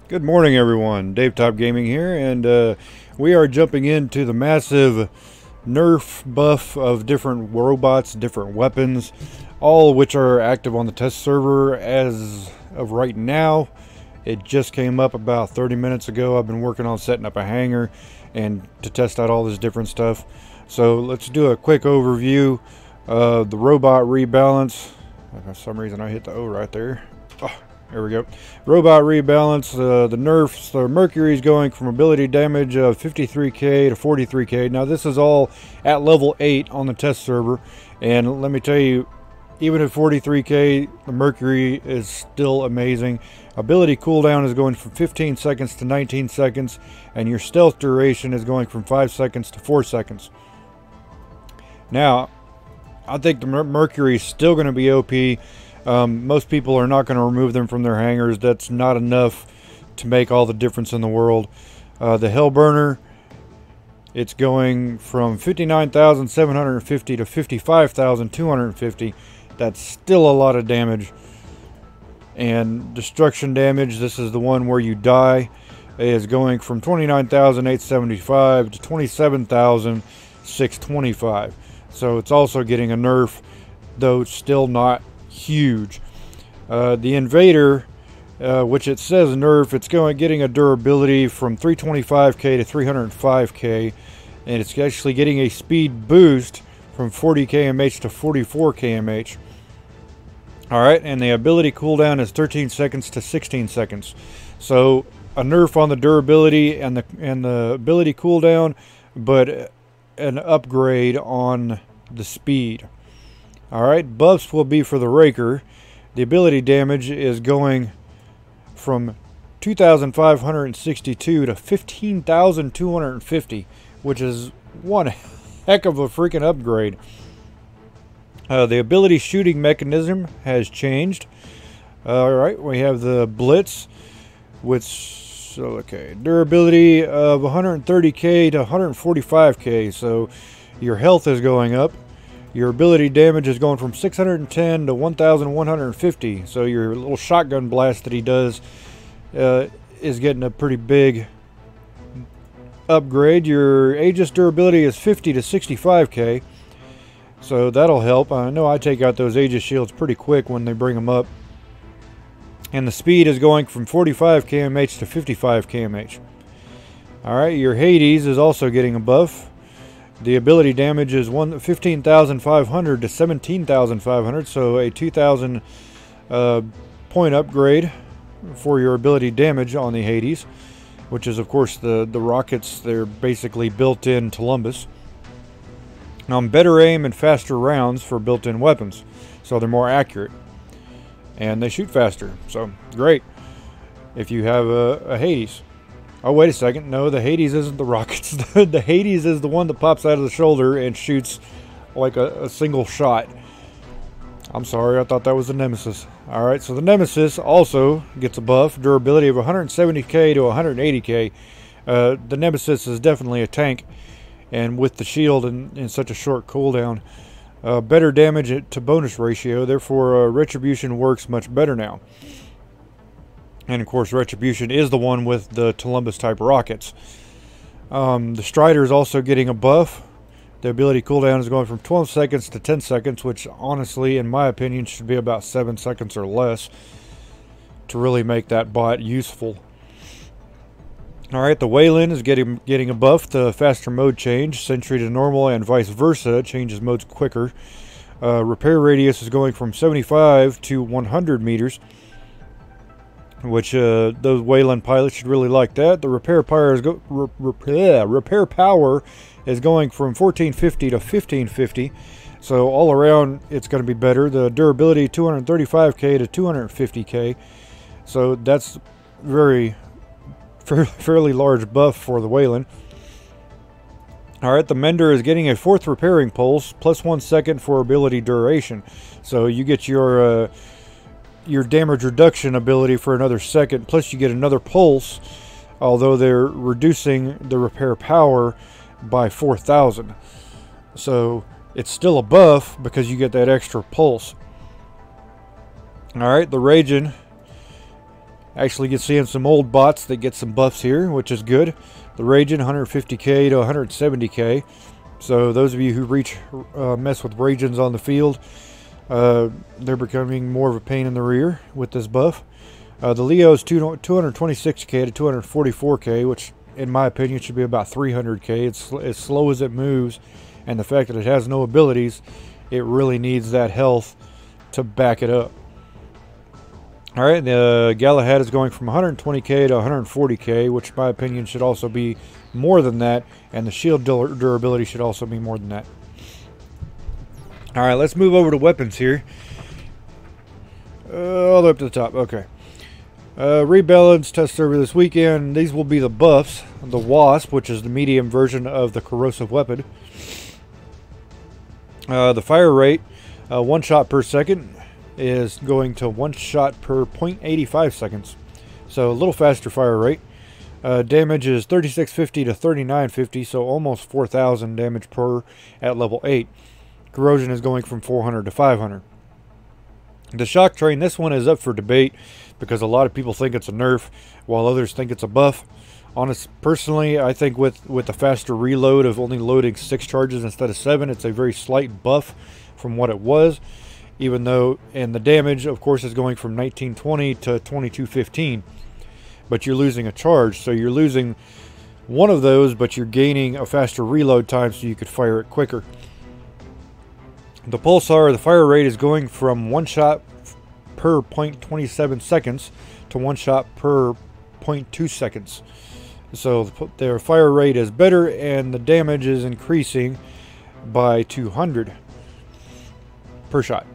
Good morning, everyone. DavTopGaming here, and we are jumping into the massive Nerf buff of different robots, different weapons, all of which are active on the test server as of right now. It just came up about 30 minutes ago. I've been working on setting up a hangar and to test out all this different stuff. So let's do a quick overview of the robot rebalance. For some reason I hit the O right there. Oh. There we go. Robot rebalance. The Nerfs. The Mercury is going from ability damage of 53k to 43k. Now this is all at level 8 on the test server, and let me tell you, even at 43k, the Mercury is still amazing. Ability cooldown is going from 15 seconds to 19 seconds, and your stealth duration is going from 5 seconds to 4 seconds. Now, I think the Mercury is still going to be OP. Most people are not going to remove them from their hangars. That's not enough to make all the difference in the world. The Hellburner, it's going from 59,750 to 55,250. That's still a lot of damage. And destruction damage, this is the one where you die, is going from 29,875 to 27,625. So it's also getting a nerf, though it's still not huge. The Invader, which it says nerf, it's getting a durability from 325k to 305k, and it's actually getting a speed boost from 40 kmh to 44 kmh. Alright, and the ability cooldown is 13 seconds to 16 seconds. So a nerf on the durability and the ability cooldown, but an upgrade on the speed. Alright, buffs will be for the Raker. The ability damage is going from 2,562 to 15,250, which is one heck of a freaking upgrade. The ability shooting mechanism has changed. Alright, we have the Blitz, which, okay, durability of 130k to 145k, so your health is going up. Your ability damage is going from 610 to 1,150. So your little shotgun blast that he does is getting a pretty big upgrade. Your Aegis durability is 50 to 65k. So that'll help. I know I take out those Aegis shields pretty quick when they bring them up. And the speed is going from 45 kmh to 55 kmh. Alright, your Hades is also getting a buff. The ability damage is 15,500 to 17,500, so a 2,000 point upgrade for your ability damage on the Hades, which is of course the rockets. They're basically built-in Columbus. Better aim and faster rounds for built-in weapons, so they're more accurate and they shoot faster. So great if you have a Hades. Oh, wait a second. No, the Hades isn't the rockets. The Hades is the one that pops out of the shoulder and shoots like a single shot. I'm sorry, I thought that was the Nemesis. Alright, so the Nemesis also gets a buff. Durability of 170k to 180k. The Nemesis is definitely a tank. And with the shield in such a short cooldown, better damage to bonus ratio. Therefore, Retribution works much better now. And of course, Retribution is the one with the Columbus type rockets. The Strider is also getting a buff. The ability cooldown is going from 12 seconds to 10 seconds, which honestly, in my opinion, should be about 7 seconds or less to really make that bot useful. Alright, the Wayland is getting a buff. The faster mode change, Sentry to normal and vice versa, changes modes quicker. Repair radius is going from 75 to 100 meters. Which those Wayland pilots should really like that. The repair power is going from 1450 to 1550. So all around it's going to be better. The durability 235k to 250k. So that's fairly large buff for the Wayland. Alright, the Mender is getting a 4th repairing pulse plus 1 second for ability duration. So you get your damage reduction ability for another second, plus you get another pulse, although they're reducing the repair power by 4,000. So it's still a buff because you get that extra pulse. Alright, the Raging Actually, get seeing some old bots that get some buffs here, which is good. The Raging 150k to 170k. So those of you who mess with Ragens on the field, they're becoming more of a pain in the rear with this buff. The Leo's 226k to 244k, which in my opinion should be about 300k. It's as slow as it moves, and the fact that it has no abilities, it really needs that health to back it up. Alright, the Galahad is going from 120k to 140k, which in my opinion should also be more than that, and the shield durability should also be more than that. Alright, let's move over to weapons here. All the way up to the top, okay. Rebalance test server this weekend. These will be the buffs. The Wasp, which is the medium version of the corrosive weapon. The fire rate, 1 shot per second, is going to 1 shot per 0.85 seconds. So a little faster fire rate. Damage is 3650 to 3950, so almost 4000 damage per at level 8. Corrosion is going from 400 to 500. The shock train, this one is up for debate because a lot of people think it's a nerf while others think it's a buff. Personally, I think with the faster reload of only loading 6 charges instead of 7, it's a very slight buff from what it was. Even though, and the damage, of course, is going from 1920 to 2215. But you're losing a charge, so you're losing one of those, but you're gaining a faster reload time so you could fire it quicker. The Pulsar, the fire rate is going from 1 shot per 0.27 seconds to 1 shot per 0.2 seconds. So their fire rate is better, and the damage is increasing by 200 per shot.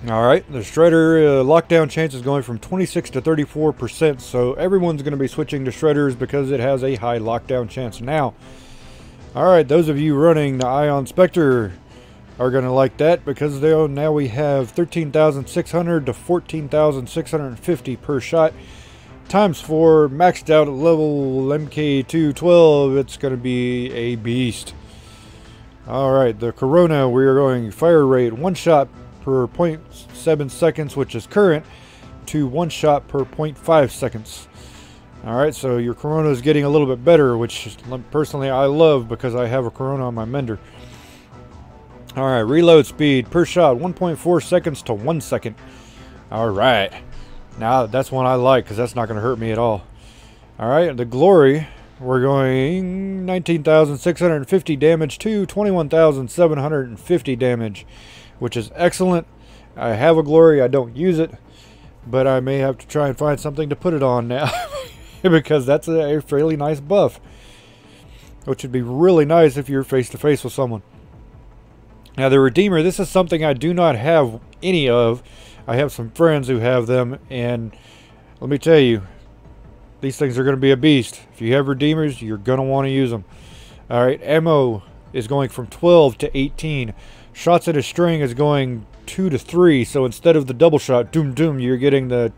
Alright, the Shredder lockdown chance is going from 26 to 34%, so everyone's going to be switching to Shredders because it has a high lockdown chance now. Alright, those of you running the Ion Spectre are going to like that because now we have 13,600 to 14,650 per shot. Times 4, maxed out at level MK212, it's going to be a beast. Alright, the Corona, we are going fire rate 1 shot per 0.7 seconds, which is current, to 1 shot per 0.5 seconds. Alright, so your Corona is getting a little bit better, which personally I love because I have a Corona on my Mender. Alright, reload speed per shot 1.4 seconds to 1 second. Alright, now that's one I like because that's not going to hurt me at all. Alright, the Glory, we're going 19,650 damage to 21,750 damage, which is excellent. I have a Glory, I don't use it, but I may have to try and find something to put it on now because that's a fairly nice buff, which would be really nice if you're face to face with someone. Now the Redeemer, this is something I do not have any of. I have some friends who have them, and let me tell you, these things are going to be a beast. If you have Redeemers, you're going to want to use them. Alright, ammo is going from 12 to 18. Shots in a string is going 2 to 3, so instead of the double shot, doom doom, you're getting a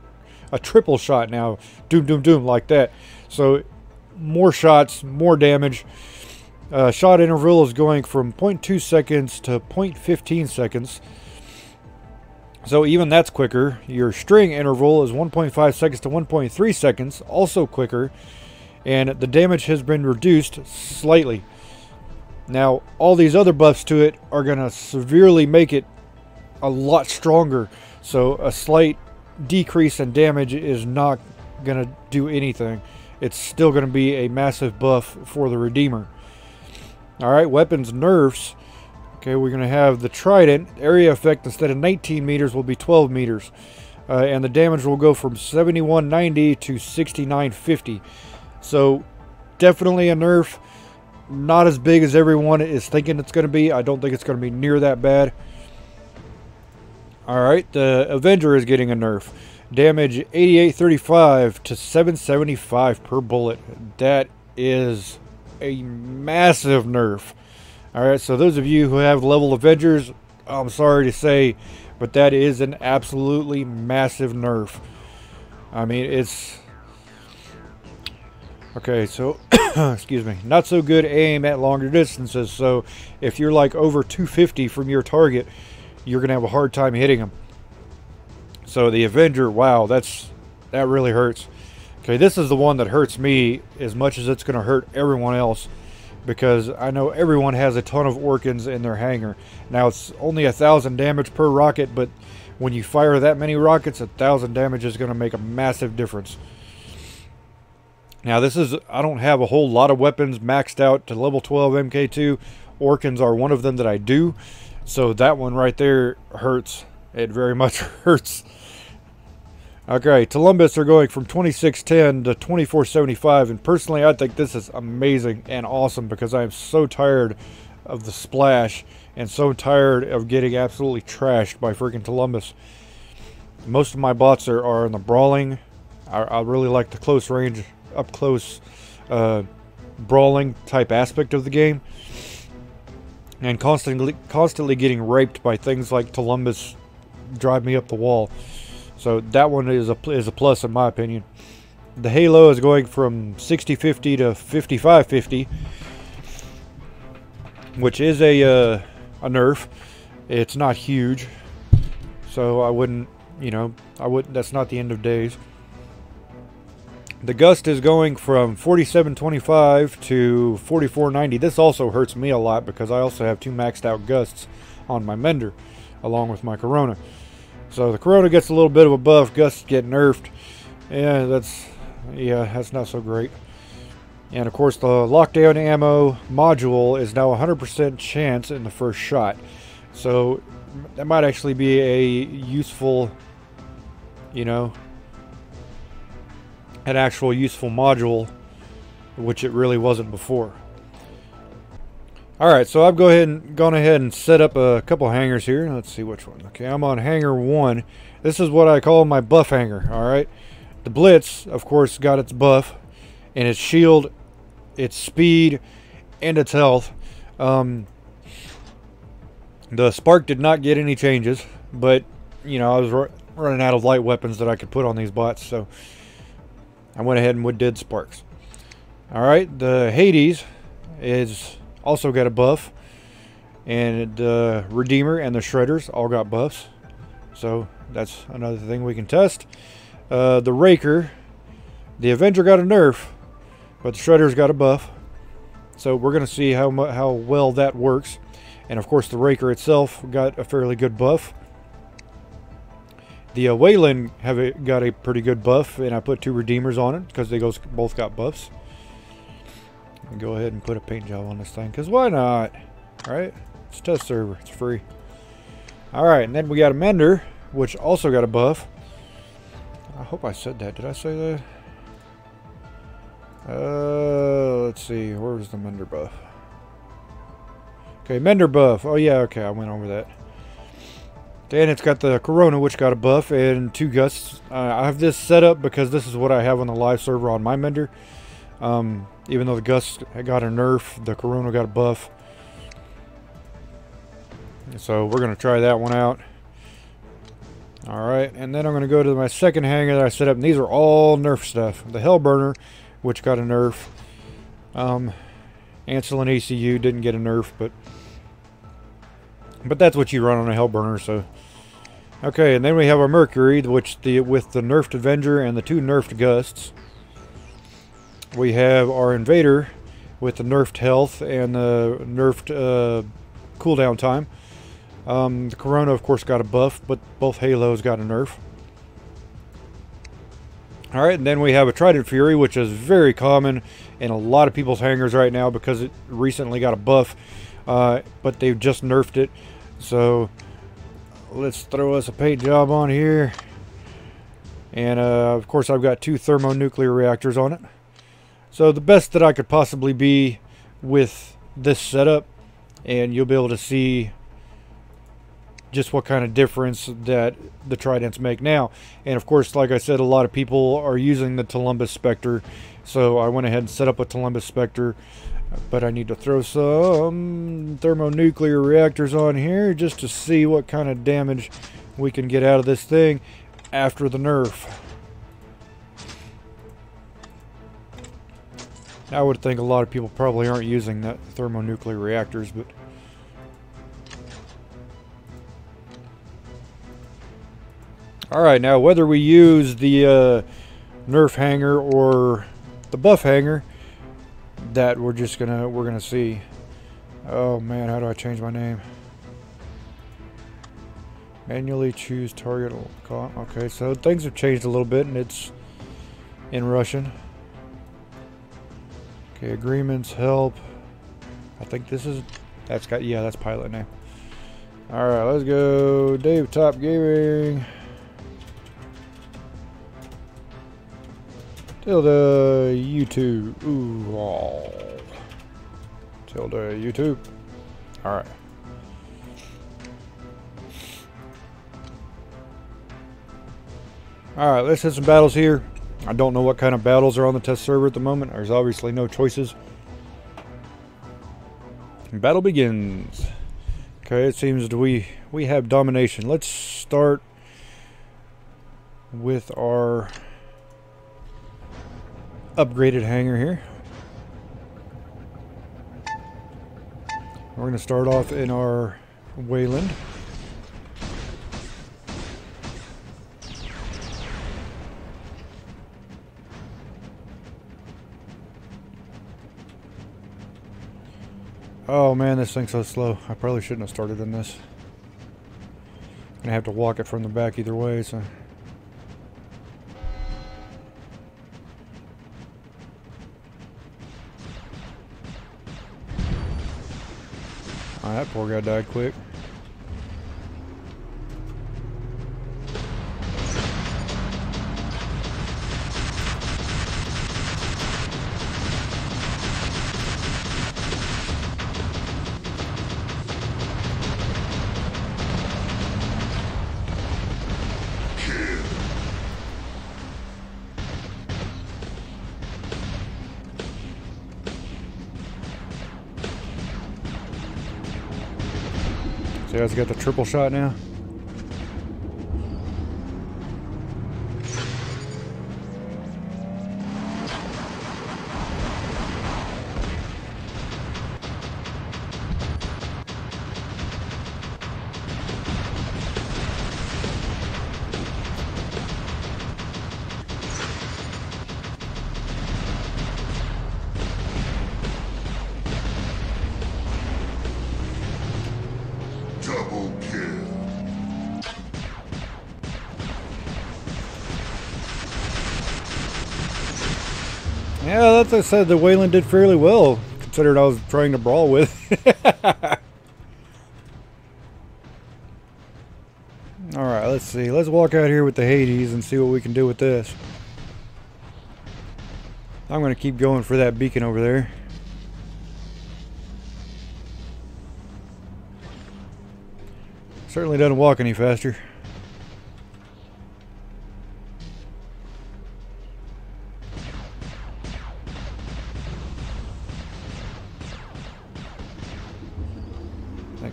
triple shot now, doom doom doom, like that. So more shots, more damage. Shot interval is going from 0.2 seconds to 0.15 seconds. So even that's quicker. Your string interval is 1.5 seconds to 1.3 seconds, also quicker. And the damage has been reduced slightly. Now, all these other buffs to it are going to severely make it a lot stronger. So a slight decrease in damage is not going to do anything. It's still going to be a massive buff for the Redeemer. Alright, weapons nerfs. Okay, we're going to have the Trident. Area effect instead of 19 meters will be 12 meters. And the damage will go from 7190 to 6950. So, definitely a nerf. Not as big as everyone is thinking it's going to be. I don't think it's going to be near that bad. Alright, the Avenger is getting a nerf. Damage 8835 to 775 per bullet. That is a massive nerf. Alright, so those of you who have level Avengers, I'm sorry to say, but that is an absolutely massive nerf. I mean, it's... Okay, so, excuse me, not so good aim at longer distances, so if you're like over 250 from your target, you're going to have a hard time hitting them. So the Avenger, wow, that's That really hurts. Okay, this is the one that hurts me as much as it's going to hurt everyone else, because I know everyone has a ton of Orkans in their hangar. Now, it's only 1,000 damage per rocket, but when you fire that many rockets, 1,000 damage is going to make a massive difference. Now, I don't have a whole lot of weapons maxed out to level 12 MK2. Orkans are one of them that I do. So that one right there hurts. It very much hurts. Okay, Columbus are going from 2610 to 2475, and personally I think this is amazing and awesome because I am so tired of the splash and so tired of getting absolutely trashed by freaking Columbus. Most of my bots are in the brawling. I really like the close range, up close brawling type aspect of the game, and constantly getting raped by things like Columbus drive me up the wall. So that one is a plus in my opinion. The Halo is going from 6050 to 5550, which is a nerf. It's not huge, so I wouldn't, that's not the end of days. The Gust is going from 4725 to 4490. This also hurts me a lot because I also have 2 maxed out Gusts on my Mender, along with my Corona. So the Corona gets a little bit of a buff, Gusts get nerfed. Yeah, that's not so great. And of course the lockdown ammo module is now 100% chance in the first shot. So that might actually be a useful, an actual useful module, which it really wasn't before. Alright, so I've gone ahead and set up a couple hangars here. Let's see which one. Okay, I'm on hangar 1. This is what I call my buff hangar, alright? The Blitz, of course, got its buff, and its shield, its speed, and its health. The Spark did not get any changes, but, I was running out of light weapons that I could put on these bots, so I went ahead and did Sparks. Alright, the Hades is also got a buff, and the Redeemer and the Shredders all got buffs, so that's another thing we can test. The Raker, the Avenger got a nerf, but the Shredder's got a buff, so we're going to see how well that works. And of course the Raker itself got a fairly good buff. The Wayland got a pretty good buff, and I put 2 Redeemers on it because they both got buffs. Go ahead and put a paint job on this thing, because why not? Alright, it's a test server, it's free. Alright, and then we got a Mender, which also got a buff. I hope I said that. Did I say that? Let's see, where's the Mender buff? Okay, Mender buff. Oh yeah, okay, I went over that. Then it's got the Corona, which got a buff, and 2 Gusts. I have this set up because this is what I have on the live server on my Mender. Even though the Gust got a nerf, the Corona got a buff. So we're going to try that one out. Alright, and then I'm going to go to my second hangar that I set up, and these are all nerf stuff. The Hellburner, which got a nerf. Ansel and ACU didn't get a nerf, but that's what you run on a Hellburner, so. Okay, and then we have our Mercury, with the nerfed Avenger and the 2 nerfed Gusts. We have our Invader with the nerfed health and the nerfed cooldown time. The Corona, of course, got a buff, but both Halos got a nerf. Alright, and then we have a Trident Fury, which is very common in a lot of people's hangars right now because it recently got a buff, but they've just nerfed it. So let's throw us a paint job on here. And of course I've got 2 thermonuclear reactors on it. So the best that I could possibly be with this setup, and you'll be able to see just what kind of difference that the Tridents make now. And of course, like I said, a lot of people are using the Columbus Spectre, so I went ahead and set up a Columbus Spectre, but I need to throw some thermonuclear reactors on here just to see what kind of damage we can get out of this thing after the nerf. I would think a lot of people probably aren't using that thermonuclear reactors, but alright, now whether we use the Nerf Hangar or the buff Hangar that we're gonna see. Oh man, how do I change my name? Manually choose target. Okay, so things have changed a little bit, and it's in Russian. Okay, agreements, help. I think this is, that's pilot name. Alright, let's go. DavTopGaming. Tilde YouTube. Ooh, oh. Tilde YouTube. Alright. Alright, let's hit some battles here. I don't know what kind of battles are on the test server at the moment. There's obviously no choices. Battle begins. Okay, it seems we have domination. Let's start with our upgraded hangar here. We're going to start off in our Wayland. Oh man, this thing's so slow. I probably shouldn't have started in this. I'm gonna have to walk it from the back either way, so. Oh, that poor guy died quick. See how it's got the triple shot now? Yeah, that's what I said. The Wayland did fairly well, considering I was trying to brawl with. Alright, let's see. Let's walk out here with the Hades and see what we can do with this. I'm going to keep going for that beacon over there. Certainly doesn't walk any faster.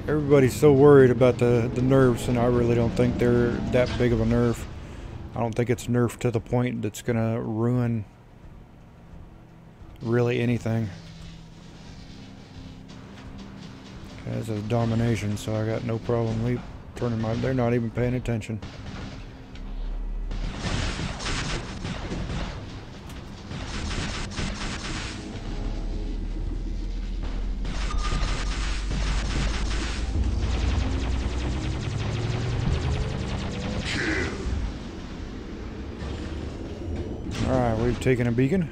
Everybody's so worried about the Nerfs, and I really don't think they're that big of a nerf. I don't think it's nerfed to the point that's gonna ruin really anything. Okay, this is domination, so I got no problem turning my. They're not even paying attention. Alright, we've taken a beacon.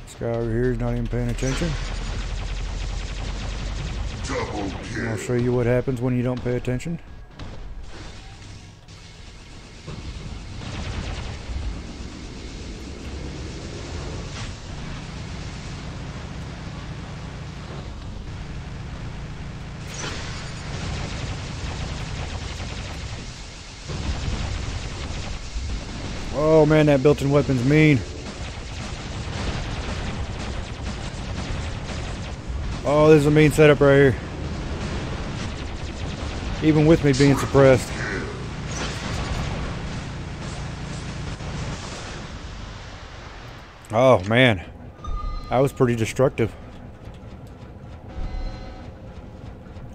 This guy over here is not even paying attention. I'll show you what happens when you don't pay attention. Oh man, that built-in weapon's mean. Oh, this is a mean setup right here. Even with me being suppressed. Oh man, that was pretty destructive.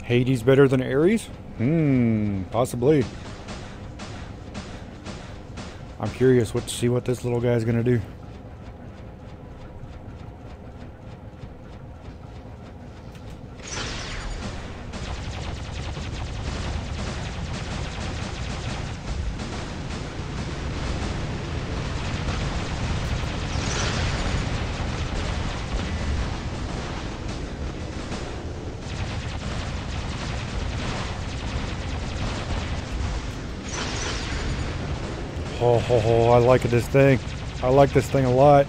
Hades better than Ares? Possibly. I'm curious to see what this little guy's gonna do. Oh, I like this thing. I like this thing a lot.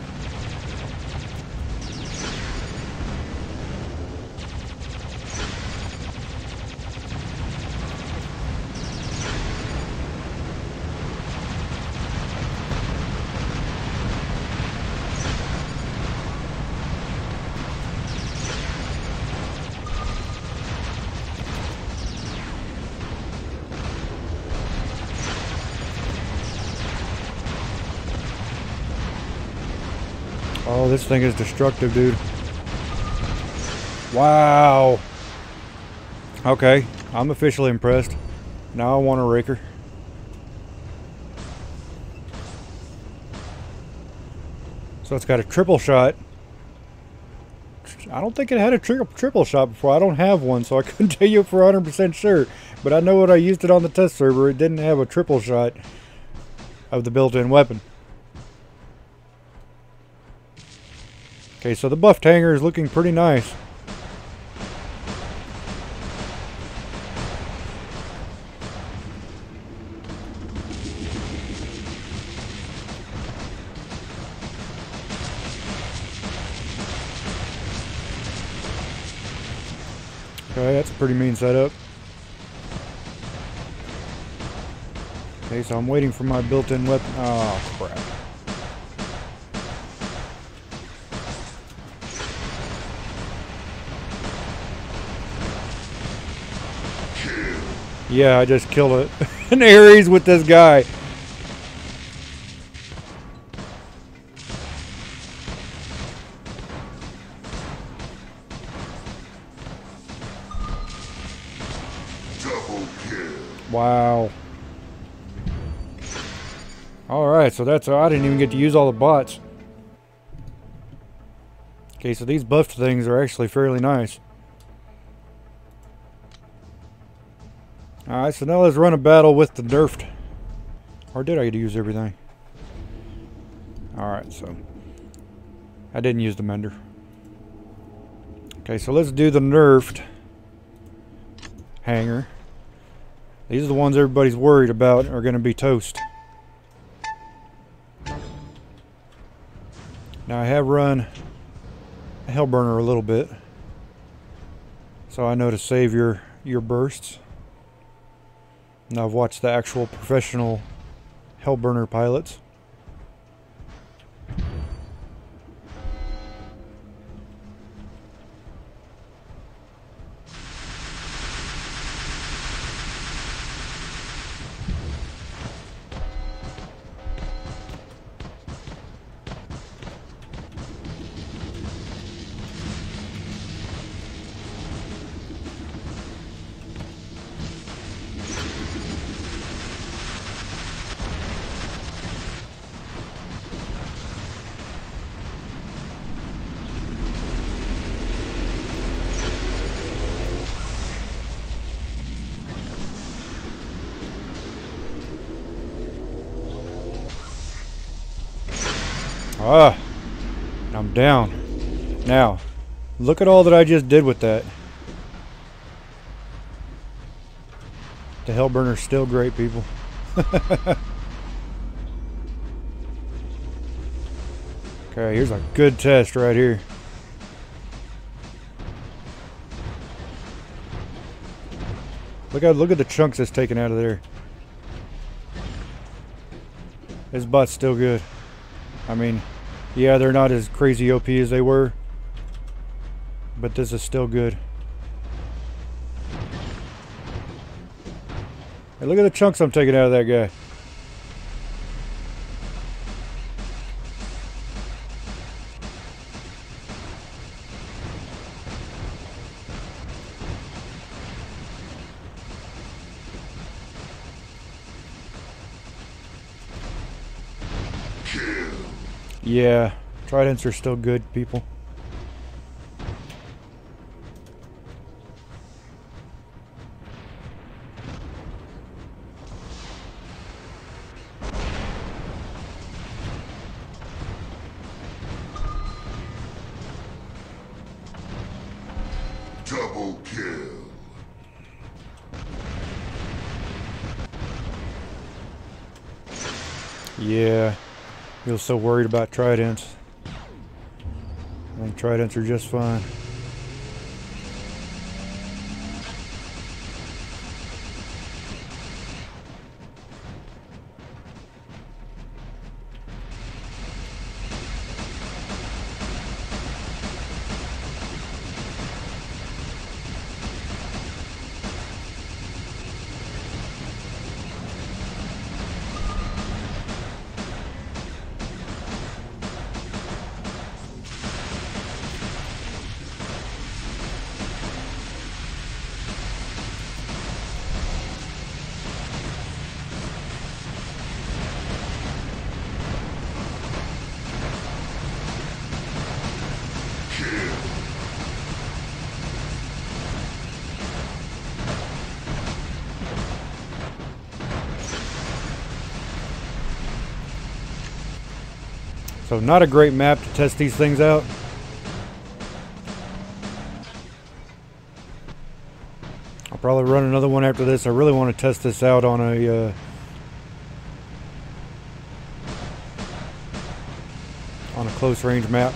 Oh, this thing is destructive, dude. Wow. Okay, I'm officially impressed. Now I want a raker. So it's got a triple shot. I don't think it had a triple shot before. I don't have one, so I couldn't tell you for 100% sure. But I know when I used it on the test server, it didn't have a triple shot of the built-in weapon. Okay, so the buffed hangar is looking pretty nice. Okay, that's a pretty mean setup. Okay, so I'm waiting for my built-in weapon. Oh, crap. Yeah, I just killed an Ares with this guy. Double kill. Wow. Alright, so that's... I didn't even get to use all the bots. Okay, so these buffed things are actually fairly nice. Alright, so now let's run a battle with the Nerfed. Or did I use everything? Alright, so... I didn't use the Mender. Okay, so let's do the Nerfed Hangar. These are the ones everybody's worried about are going to be toast. Now I have run a Hellburner a little bit, so I know to save your bursts. And I've watched the actual professional Hellburner pilots. Ah, I'm down. Now, look at all that I just did with that. The Hellburner's still great, people. Okay, here's a good test right here. Look at the chunks it's taken out of there. This bot's still good. I mean, yeah, they're not as crazy OP as they were, but this is still good. Hey, look at the chunks I'm taking out of that guy. Yeah, tridents are still good, people. Double kill. Yeah, he was so worried about tridents. I think tridents are just fine. So not a great map to test these things out. I'll probably run another one after this. I really want to test this out on a close range map.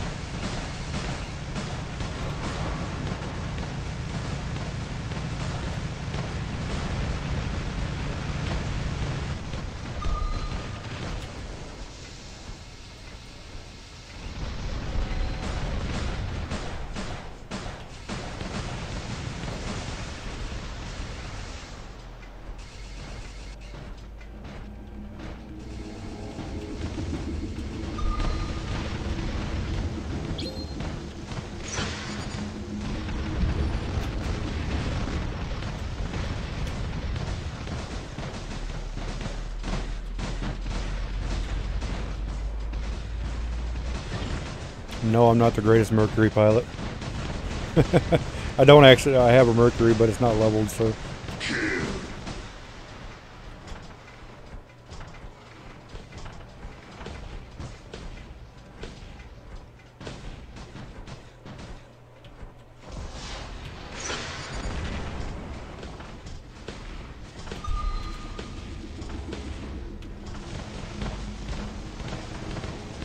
No, I'm not the greatest Mercury pilot. I don't actually, I have a Mercury, but it's not leveled, so.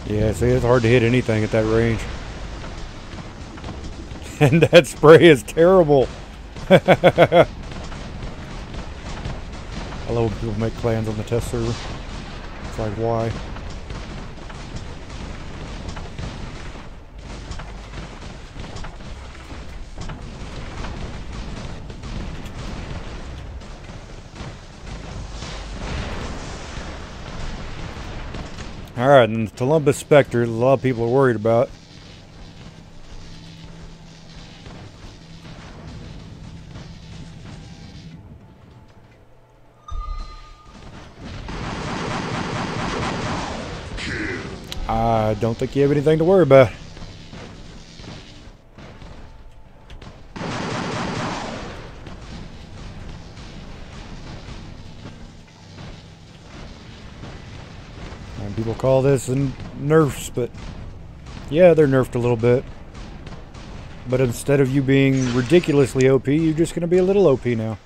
Yeah, see, it's hard to hit anything at that range. And that spray is terrible. I love when people make clans on the test server. It's like, why? Alright, and the Columbus Spectre, a lot of people are worried about. I don't think you have anything to worry about. And people call this Nerfs, but yeah, they're nerfed a little bit. But instead of you being ridiculously OP, you're just going to be a little OP now.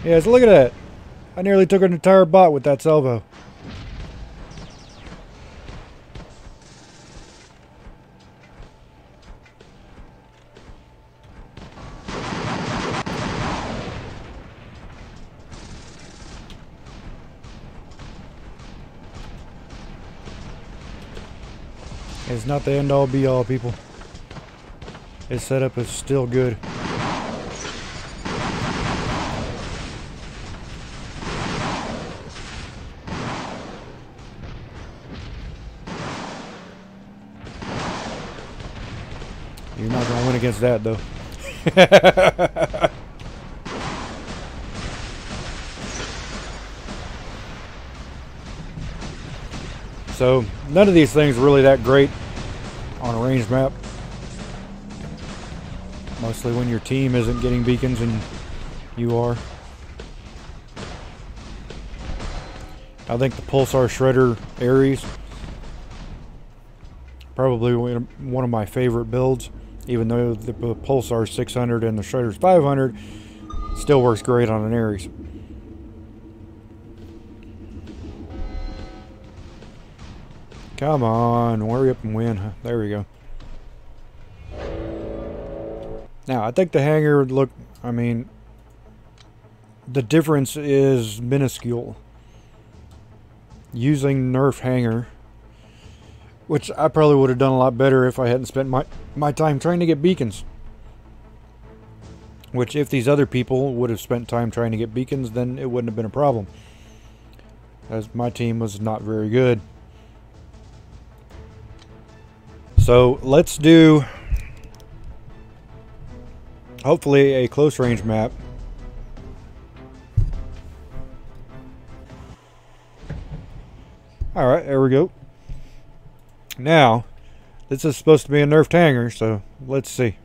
Yeah, so look at that. I nearly took an entire bot with that salvo. It's not the end all be all, people. His setup is still good. You're not going to win against that, though. So none of these things are really that great on a ranged map. Mostly when your team isn't getting beacons and you are. I think the Pulsar Shredder Ares, probably one of my favorite builds, even though the Pulsar 600 and the Shredder's 500 still works great on an Ares. Come on, hurry up and win. There we go. Now, I think the hangar would look, I mean, the difference is minuscule. Using Nerf Hangar, which I probably would have done a lot better if I hadn't spent my time trying to get beacons. Which, if these other people would have spent time trying to get beacons, then it wouldn't have been a problem. As my team was not very good. So, let's do, hopefully, a close range map. Alright, there we go. Now, this is supposed to be a Nerf Hangar, so let's see.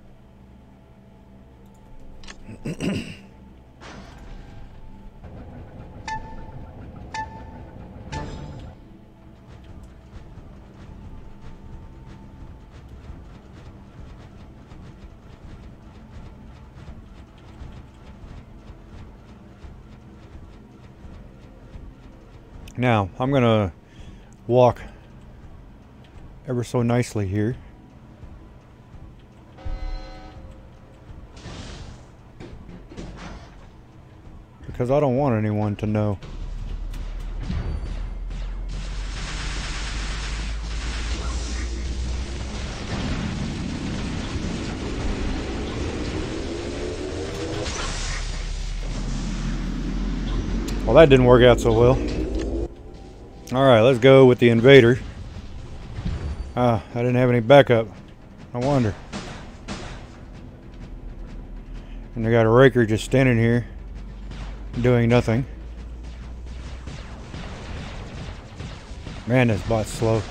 Now, I'm going to walk ever so nicely here. Because I don't want anyone to know. Well, that didn't work out so well. Alright, let's go with the invader. Ah, I didn't have any backup. I wonder. And I got a raker just standing here, doing nothing. Man, this bot's slow.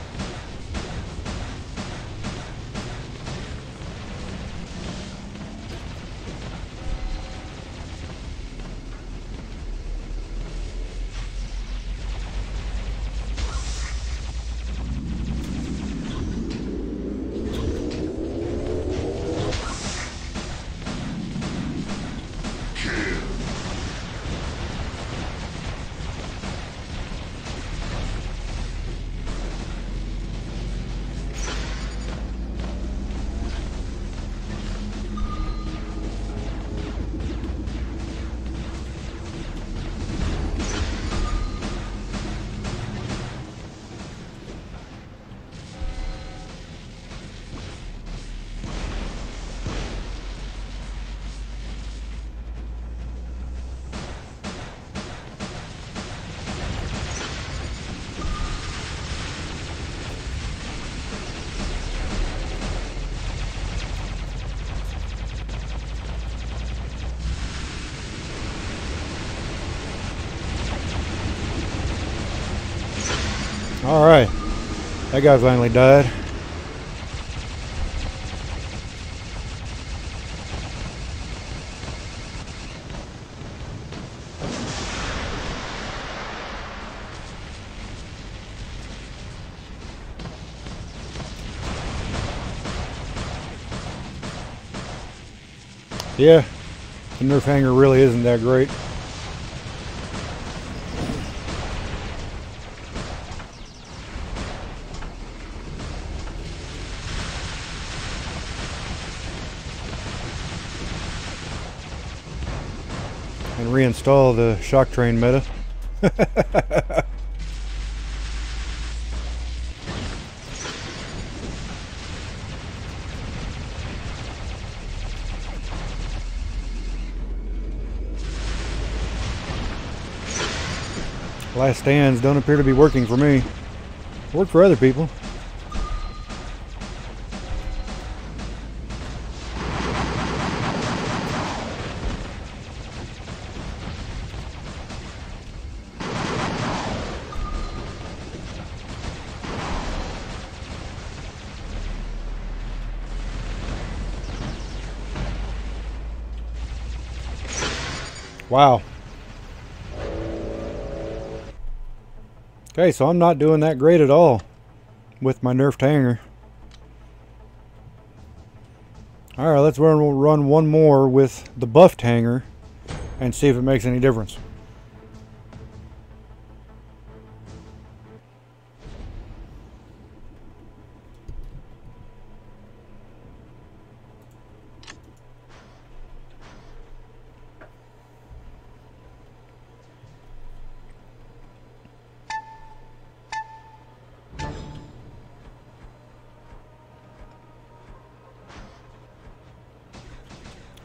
Alright, that guy finally died. Yeah, the Nerf Hangar really isn't that great. And reinstall the shock train meta. Last stands don't appear to be working for me. Work for other people. Wow. Okay, so I'm not doing that great at all with my Nerf Hangar. Alright, let's run one more with the buffed Hangar and see if it makes any difference.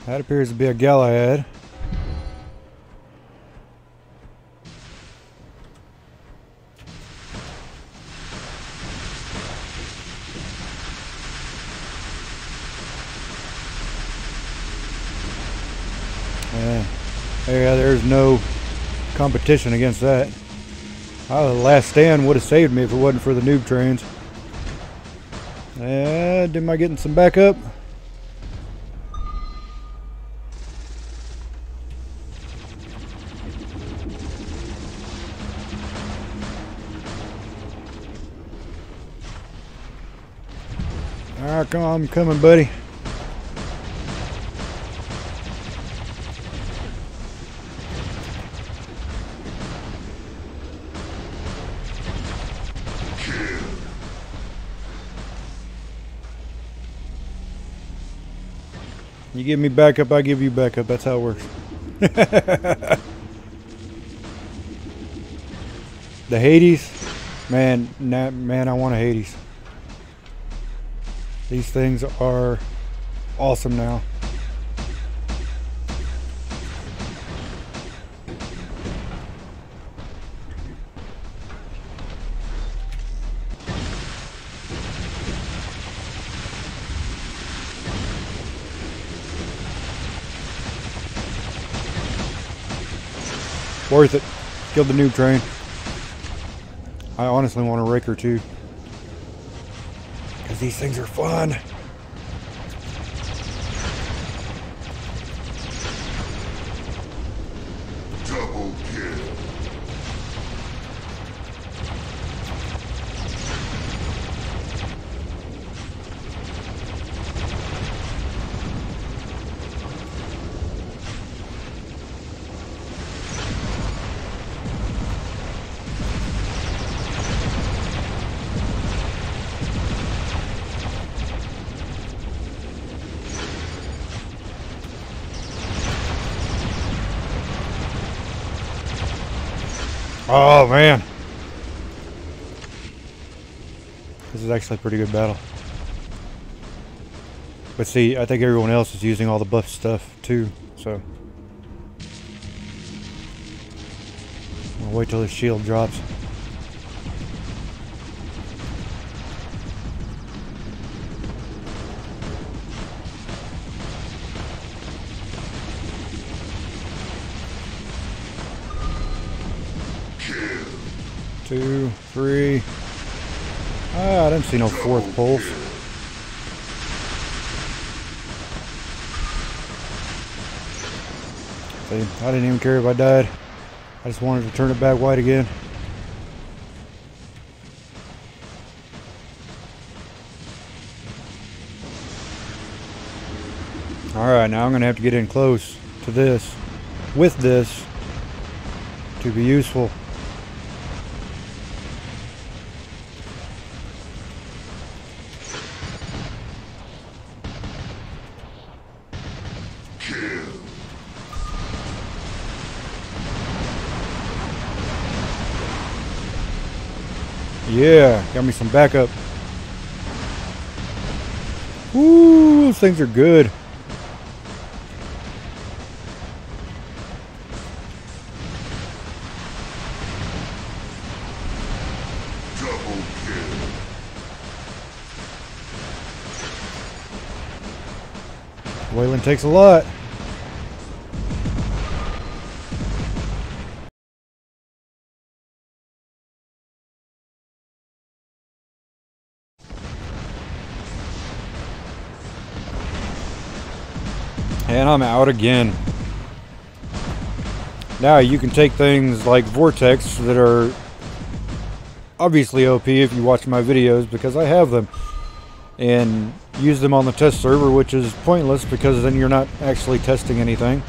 That appears to be a Galahad. Yeah, there's no competition against that. The last stand would have saved me if it wasn't for the noob trains. Am I getting some backup? Alright, come on, I'm coming, buddy. You give me backup, I give you backup. That's how it works. The Hades, man, I want a Hades. These things are awesome now. Worth it. Killed the noob train. I honestly want a raker too, because these things are fun. Double kill. Oh man, this is actually a pretty good battle. But see, I think everyone else is using all the buff stuff too, so I'll wait till his shield drops. Two, three. I didn't see no fourth pulse. See, I didn't even care if I died. I just wanted to turn it back white again. Alright, now I'm going to have to get in close to this, with this, to be useful. Yeah, got me some backup. Ooh, those things are good. Double kill. Wayland takes a lot. And I'm out again. Now you can take things like Vortex that are obviously OP if you watch my videos, because I have them, and use them on the test server, which is pointless because then you're not actually testing anything.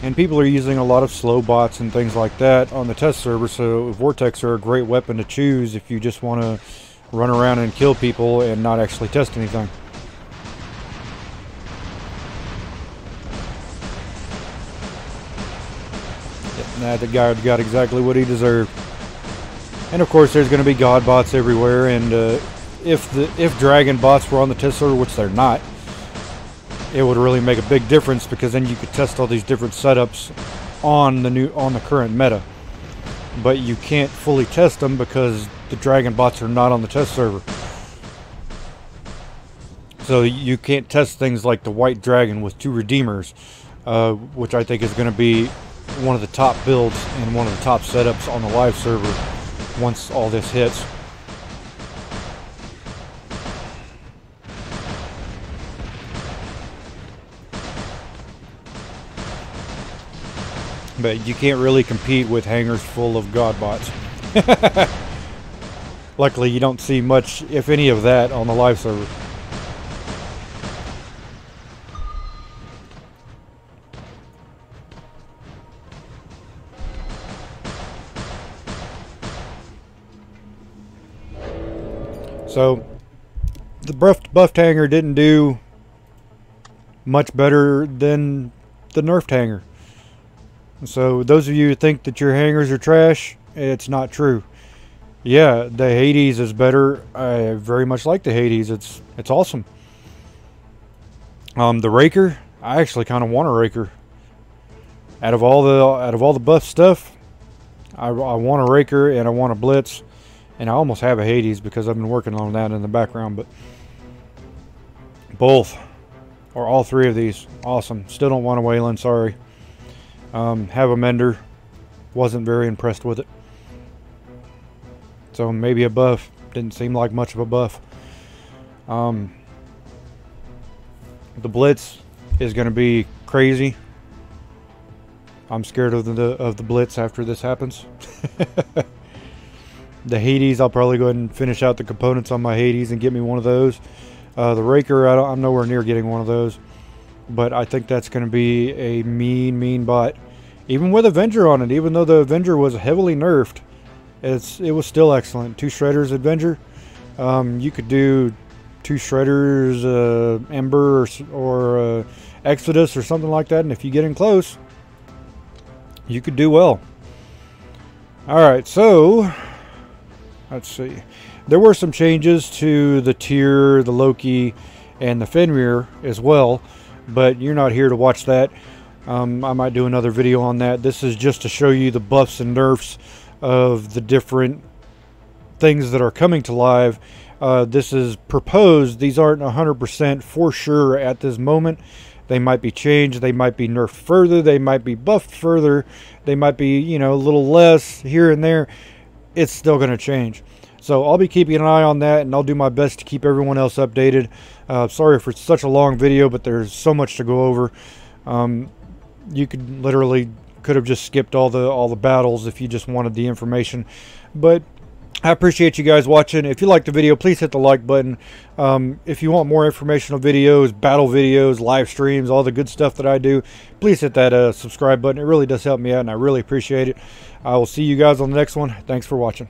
And people are using a lot of slow bots and things like that on the test server, so Vortex are a great weapon to choose if you just want to run around and kill people and not actually test anything. Nah, the guy got exactly what he deserved. And of course there's going to be god bots everywhere, and if dragon bots were on the test server, which they're not, it would really make a big difference, because then you could test all these different setups on the current meta. But you can't fully test them because the dragon bots are not on the test server. So you can't test things like the white dragon with 2 redeemers, which I think is going to be one of the top builds and one of the top setups on the live server once all this hits. But you can't really compete with hangars full of god bots. Luckily you don't see much, if any, of that on the live server. So the buffed hangar didn't do much better than the nerfed hangar. So those of you who think that your hangars are trash, it's not true. Yeah, the Hades is better. I very much like the Hades. It's awesome. The Raker, I actually kind of want a Raker. Out of all the buff stuff, I want a Raker and I want a Blitz, and I almost have a Hades because I've been working on that in the background. But both, or all 3 of these, awesome. Still don't want a Wayland, sorry. Have a Mender, wasn't very impressed with it. So maybe a buff, didn't seem like much of a buff. The Blitz is going to be crazy. I'm scared of the Blitz after this happens. The Hades, I'll probably go ahead and finish out the components on my Hades and get me one of those. The Raker, I'm nowhere near getting one of those. But I think that's going to be a mean bot. Even with Avenger on it, even though the Avenger was heavily nerfed, it was still excellent. 2 Shredders Avenger. You could do 2 Shredders Ember or Exodus or something like that, and if you get in close, you could do well. Alright, so let's see. There were some changes to the Tyr, the Loki, and the Fenrir as well, but you're not here to watch that. I might do another video on that. This is just to show you the buffs and nerfs of the different things that are coming to live. This is proposed. These aren't 100% for sure at this moment. They might be changed. They might be nerfed further. They might be buffed further. They might be, you know, a little less here and there. It's still going to change. So I'll be keeping an eye on that, and I'll do my best to keep everyone else updated. Sorry for such a long video, but there's so much to go over. You could have just skipped all the battles if you just wanted the information. But I appreciate you guys watching. If you liked the video, please hit the like button. If you want more informational videos, battle videos, live streams, all the good stuff that I do, please hit that subscribe button. It really does help me out, and I really appreciate it. I will see you guys on the next one. Thanks for watching.